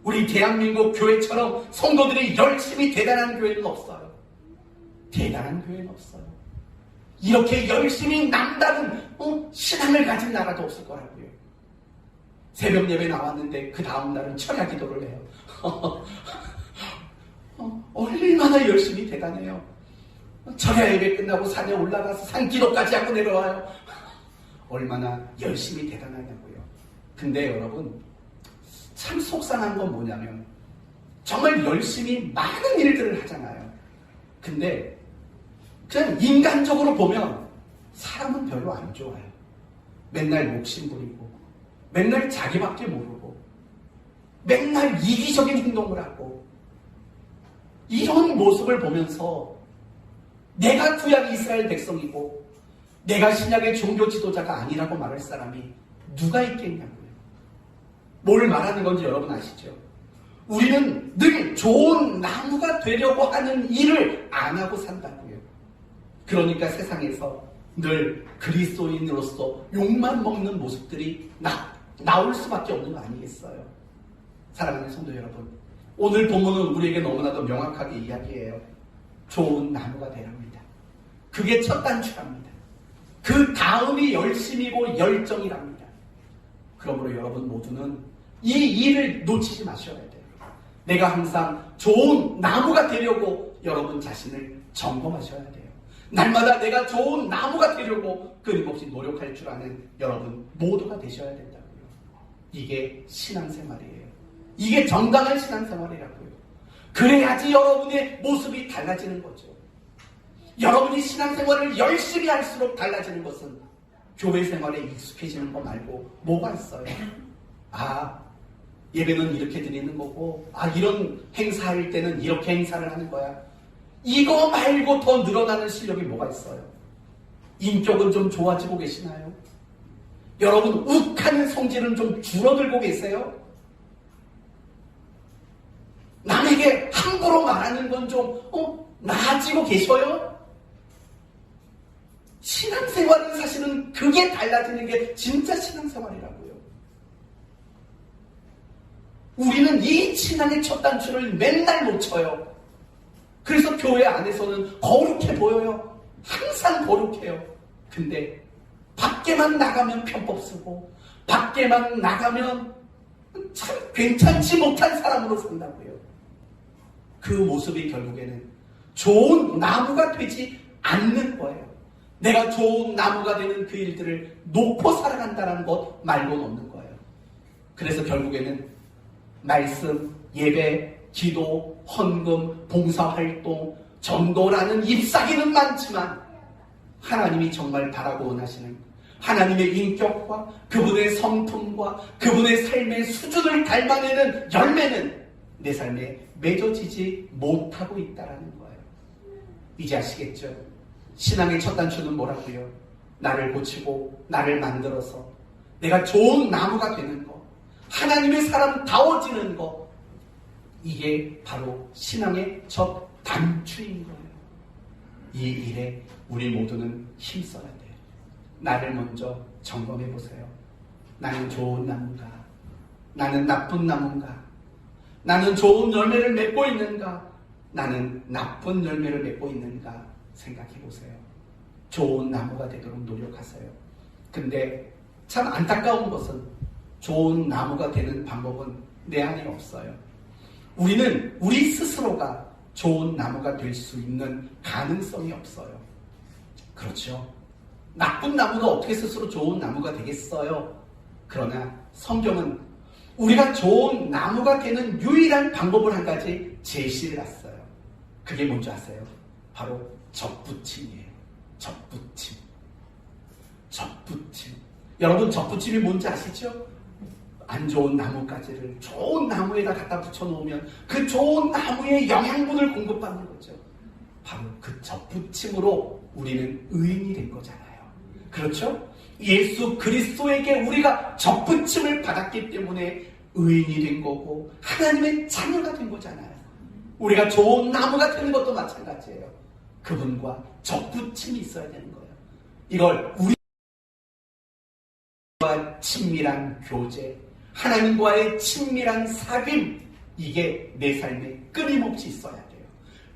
우리 대한민국 교회처럼 성도들이 열심히 대단한 교회는 없어요. 대단한 교회는 없어요. 이렇게 열심히 남다른 신앙을 가진 나라도 없을 거라고요. 새벽 예배 나왔는데 그 다음 날은 철야 기도를 해요. 얼마나 열심히 대단해요. 철야 예배 끝나고 산에 올라가서 산기도까지 하고 내려와요. 얼마나 열심히 대단하냐고요. 근데 여러분, 참 속상한 건 뭐냐면 정말 열심히 많은 일들을 하잖아요. 근데 그냥 인간적으로 보면 사람은 별로 안 좋아요. 맨날 목심 부리고 맨날 자기밖에 모르고 맨날 이기적인 행동을 하고, 이런 모습을 보면서 내가 구약 이스라엘 백성이고 내가 신약의 종교 지도자가 아니라고 말할 사람이 누가 있겠냐고요. 뭘 말하는 건지 여러분 아시죠? 우리는 늘 좋은 나무가 되려고 하는 일을 안 하고 산다고요. 그러니까 세상에서 늘 그리스도인으로서 욕만 먹는 모습들이 나올 수밖에 없는 거 아니겠어요? 사랑하는 성도 여러분, 오늘 본문은 우리에게 너무나도 명확하게 이야기해요. 좋은 나무가 되랍니다. 그게 첫 단추랍니다. 그 다음이 열심이고 열정이랍니다. 그러므로 여러분 모두는 이 일을 놓치지 마셔야 돼요. 내가 항상 좋은 나무가 되려고 여러분 자신을 점검하셔야 돼요. 날마다 내가 좋은 나무가 되려고 끊임없이 노력할 줄 아는 여러분 모두가 되셔야 된다고요. 이게 신앙생활이에요. 이게 정당한 신앙생활이라고요. 그래야지 여러분의 모습이 달라지는 거죠. 여러분이 신앙생활을 열심히 할수록 달라지는 것은 교회 생활에 익숙해지는 거 말고 뭐가 있어요? 예배는 이렇게 드리는 거고, 이런 행사할 때는 이렇게 행사를 하는 거야. 이거 말고 더 늘어나는 실력이 뭐가 있어요? 인격은 좀 좋아지고 계시나요? 여러분 욱하는 성질은 좀 줄어들고 계세요? 남에게 함부로 말하는 건 좀 나아지고 계셔요? 신앙생활은 사실은 그게 달라지는 게 진짜 신앙생활이라고요. 우리는 이 신앙의 첫 단추를 맨날 놓쳐요. 그래서 교회 안에서는 거룩해 보여요. 항상 거룩해요. 근데 밖에만 나가면 편법 쓰고 밖에만 나가면 참 괜찮지 못한 사람으로 산다고요. 그 모습이 결국에는 좋은 나무가 되지 않는 거예요. 내가 좋은 나무가 되는 그 일들을 놓고 살아간다는 것 말고는 없는 거예요. 그래서 결국에는 말씀, 예배, 기도, 헌금, 봉사활동, 전도라는 잎사귀는 많지만 하나님이 정말 바라고 원하시는 하나님의 인격과 그분의 성품과 그분의 삶의 수준을 닮아내는 열매는 내 삶에 맺어지지 못하고 있다는 거예요. 이제 아시겠죠? 신앙의 첫 단추는 뭐라고요? 나를 고치고 나를 만들어서 내가 좋은 나무가 되는 거, 하나님의 사람다워지는 거, 이게 바로 신앙의 첫 단추인 거예요. 이 일에 우리 모두는 힘써야 돼요. 나를 먼저 점검해 보세요. 나는 좋은 나무인가? 나는 나쁜 나무인가? 나는 좋은 열매를 맺고 있는가? 나는 나쁜 열매를 맺고 있는가? 생각해 보세요. 좋은 나무가 되도록 노력하세요. 근데 참 안타까운 것은 좋은 나무가 되는 방법은 내 안에 없어요. 우리는 우리 스스로가 좋은 나무가 될 수 있는 가능성이 없어요. 그렇죠? 나쁜 나무가 어떻게 스스로 좋은 나무가 되겠어요? 그러나 성경은 우리가 좋은 나무가 되는 유일한 방법을 한 가지 제시를 했어요. 그게 뭔지 아세요? 바로 접붙임이에요. 접붙임. 접붙임. 여러분, 접붙임이 뭔지 아시죠? 안 좋은 나뭇가지를 좋은 나무에다 갖다 붙여놓으면 그 좋은 나무에 영양분을 공급받는 거죠. 바로 그 접붙임으로 우리는 의인이 된 거잖아요. 그렇죠? 예수 그리스도에게 우리가 접붙임을 받았기 때문에 의인이 된 거고 하나님의 자녀가 된 거잖아요. 우리가 좋은 나무가 되는 것도 마찬가지예요. 그분과 접붙임이 있어야 되는 거예요. 이걸 우리와 친밀한 교제, 하나님과의 친밀한 사귐, 이게 내 삶에 끊임없이 있어야 돼요.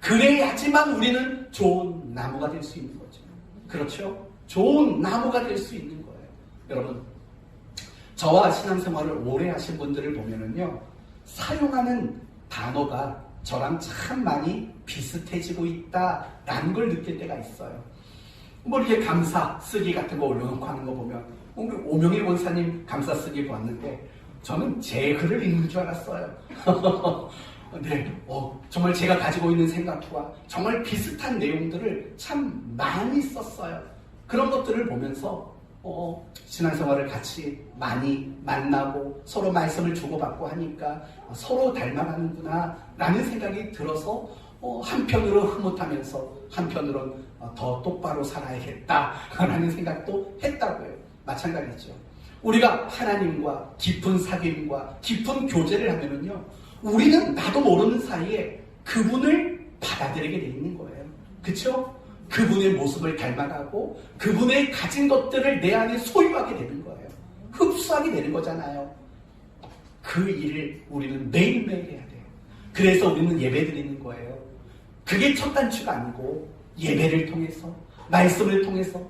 그래야지만 우리는 좋은 나무가 될 수 있는 거죠. 그렇죠? 좋은 나무가 될 수 있는 거예요. 여러분, 저와 신앙생활을 오래 하신 분들을 보면은요, 사용하는 단어가 저랑 참 많이 비슷해지고 있다라는 걸 느낄 때가 있어요. 뭐 이렇게 감사 쓰기 같은 거 올려놓고 하는 거 보면 오명희 원사님 감사 쓰기 봤는데 저는 제 글을 읽는 줄 알았어요. 네, 정말 제가 가지고 있는 생각과 정말 비슷한 내용들을 참 많이 썼어요. 그런 것들을 보면서 신앙생활을 같이 많이 만나고 서로 말씀을 주고받고 하니까 서로 닮아가는구나 라는 생각이 들어서 한편으로 흐뭇하면서 한편으로는 더 똑바로 살아야겠다 라는 생각도 했다고요. 마찬가지죠. 우리가 하나님과 깊은 사귐과 깊은 교제를 하면은요, 우리는 나도 모르는 사이에 그분을 받아들이게 돼 있는 거예요. 그렇죠? 그분의 모습을 닮아가고 그분의 가진 것들을 내 안에 소유하게 되는 거예요. 흡수하게 되는 거잖아요. 그 일을 우리는 매일매일 해야 돼요. 그래서 우리는 예배 드리는 거예요. 그게 첫 단추가 아니고 예배를 통해서, 말씀을 통해서,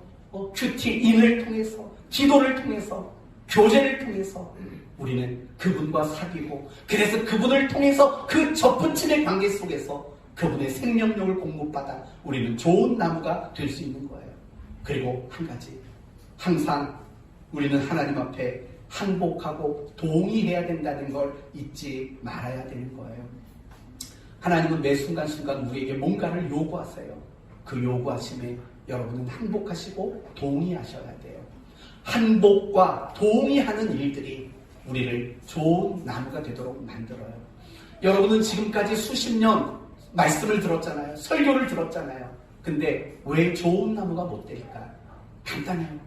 큐티인을 통해서, 기도를 통해서, 교제를 통해서 우리는 그분과 사귀고, 그래서 그분을 통해서 그 접붙임의 관계 속에서 그분의 생명력을 공급받아 우리는 좋은 나무가 될 수 있는 거예요. 그리고 한 가지, 항상 우리는 하나님 앞에 항복하고 동의해야 된다는 걸 잊지 말아야 되는 거예요. 하나님은 매 순간순간 우리에게 뭔가를 요구하세요. 그 요구하심에 여러분은 항복하시고 동의하셔야 돼요. 항복과 동의하는 일들이 우리를 좋은 나무가 되도록 만들어요. 여러분은 지금까지 수십 년 말씀을 들었잖아요. 설교를 들었잖아요. 근데 왜 좋은 나무가 못 될까? 간단해요.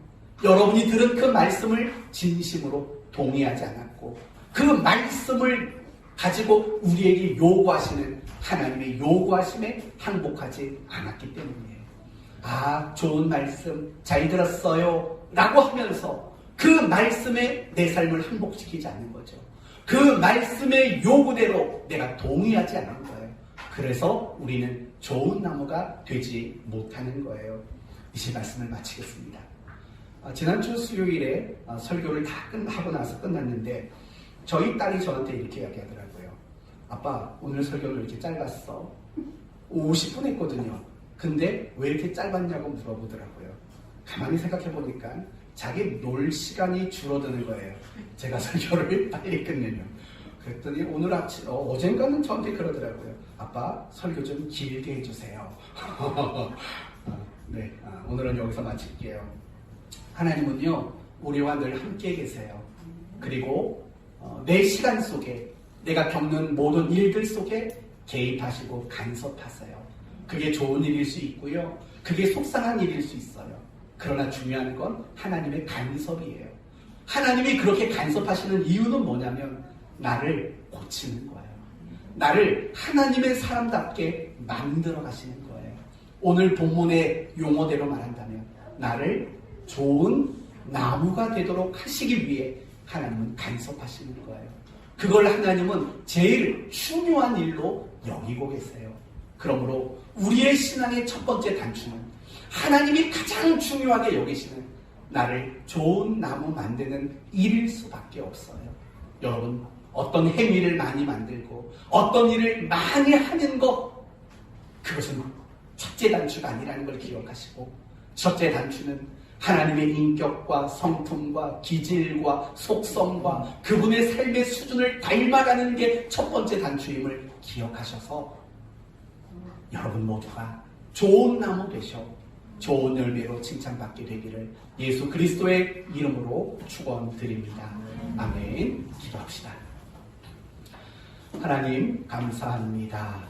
여러분이 들은 그 말씀을 진심으로 동의하지 않았고 그 말씀을 가지고 우리에게 요구하시는 하나님의 요구하심에 항복하지 않았기 때문이에요. 아, 좋은 말씀 잘 들었어요 라고 하면서 그 말씀에 내 삶을 항복시키지 않는 거죠. 그 말씀의 요구대로 내가 동의하지 않는 거예요. 그래서 우리는 좋은 나무가 되지 못하는 거예요. 이제 말씀을 마치겠습니다. 지난주 수요일에 설교를 다 하고 나서 끝났는데 저희 딸이 저한테 이렇게 이야기하더라고요. 아빠, 오늘 설교는 이렇게 짧았어. 50분 했거든요. 근데 왜 이렇게 짧았냐고 물어보더라고요. 가만히 생각해 보니까 자기 놀 시간이 줄어드는 거예요. 제가 설교를 빨리 끝내면. 그랬더니 오늘 아침, 어젠가는 저한테 그러더라고요. 아빠, 설교 좀 길게 해주세요. 네, 오늘은 여기서 마칠게요. 하나님은요, 우리와 늘 함께 계세요. 그리고 내 시간 속에, 내가 겪는 모든 일들 속에 개입하시고 간섭하세요. 그게 좋은 일일 수 있고요. 그게 속상한 일일 수 있어요. 그러나 중요한 건 하나님의 간섭이에요. 하나님이 그렇게 간섭하시는 이유는 뭐냐면 나를 고치는 거예요. 나를 하나님의 사람답게 만들어 가시는 거예요. 오늘 본문의 용어대로 말한다면 나를 좋은 나무가 되도록 하시기 위해 하나님은 간섭하시는 거예요. 그걸 하나님은 제일 중요한 일로 여기고 계세요. 그러므로 우리의 신앙의 첫 번째 단추는 하나님이 가장 중요하게 여기시는 나를 좋은 나무 만드는 일일 수밖에 없어요. 여러분, 어떤 행위를 많이 만들고 어떤 일을 많이 하는 것, 그것은 첫째 단추가 아니라는 걸 기억하시고, 첫째 단추는 하나님의 인격과 성품과 기질과 속성과 그분의 삶의 수준을 닮아가는 게 첫 번째 단추임을 기억하셔서 여러분 모두가 좋은 나무 되셔 좋은 열매로 칭찬받게 되기를 예수 그리스도의 이름으로 축원드립니다. 아멘. 기도합시다. 하나님 감사합니다.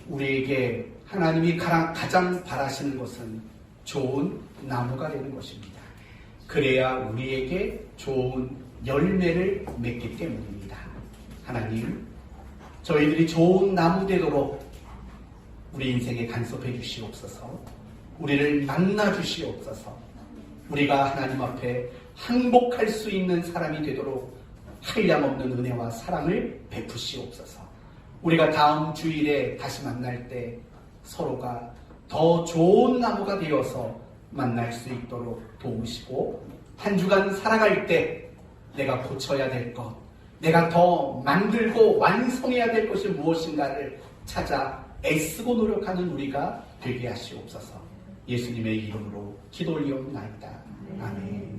우리에게 하나님이 가장 바라시는 것은 좋은 나무가 되는 것입니다. 그래야 우리에게 좋은 열매를 맺기 때문입니다. 하나님, 저희들이 좋은 나무 되도록 우리 인생에 간섭해 주시옵소서. 우리를 만나 주시옵소서. 우리가 하나님 앞에 항복할 수 있는 사람이 되도록 한량없는 은혜와 사랑을 베푸시옵소서. 우리가 다음 주일에 다시 만날 때 서로가 더 좋은 나무가 되어서 만날 수 있도록 도우시고, 한 주간 살아갈 때 내가 고쳐야 될 것, 내가 더 만들고 완성해야 될 것이 무엇인가를 찾아 애쓰고 노력하는 우리가 되게 하시옵소서. 예수님의 이름으로 기도 올리옵나이다. 아멘.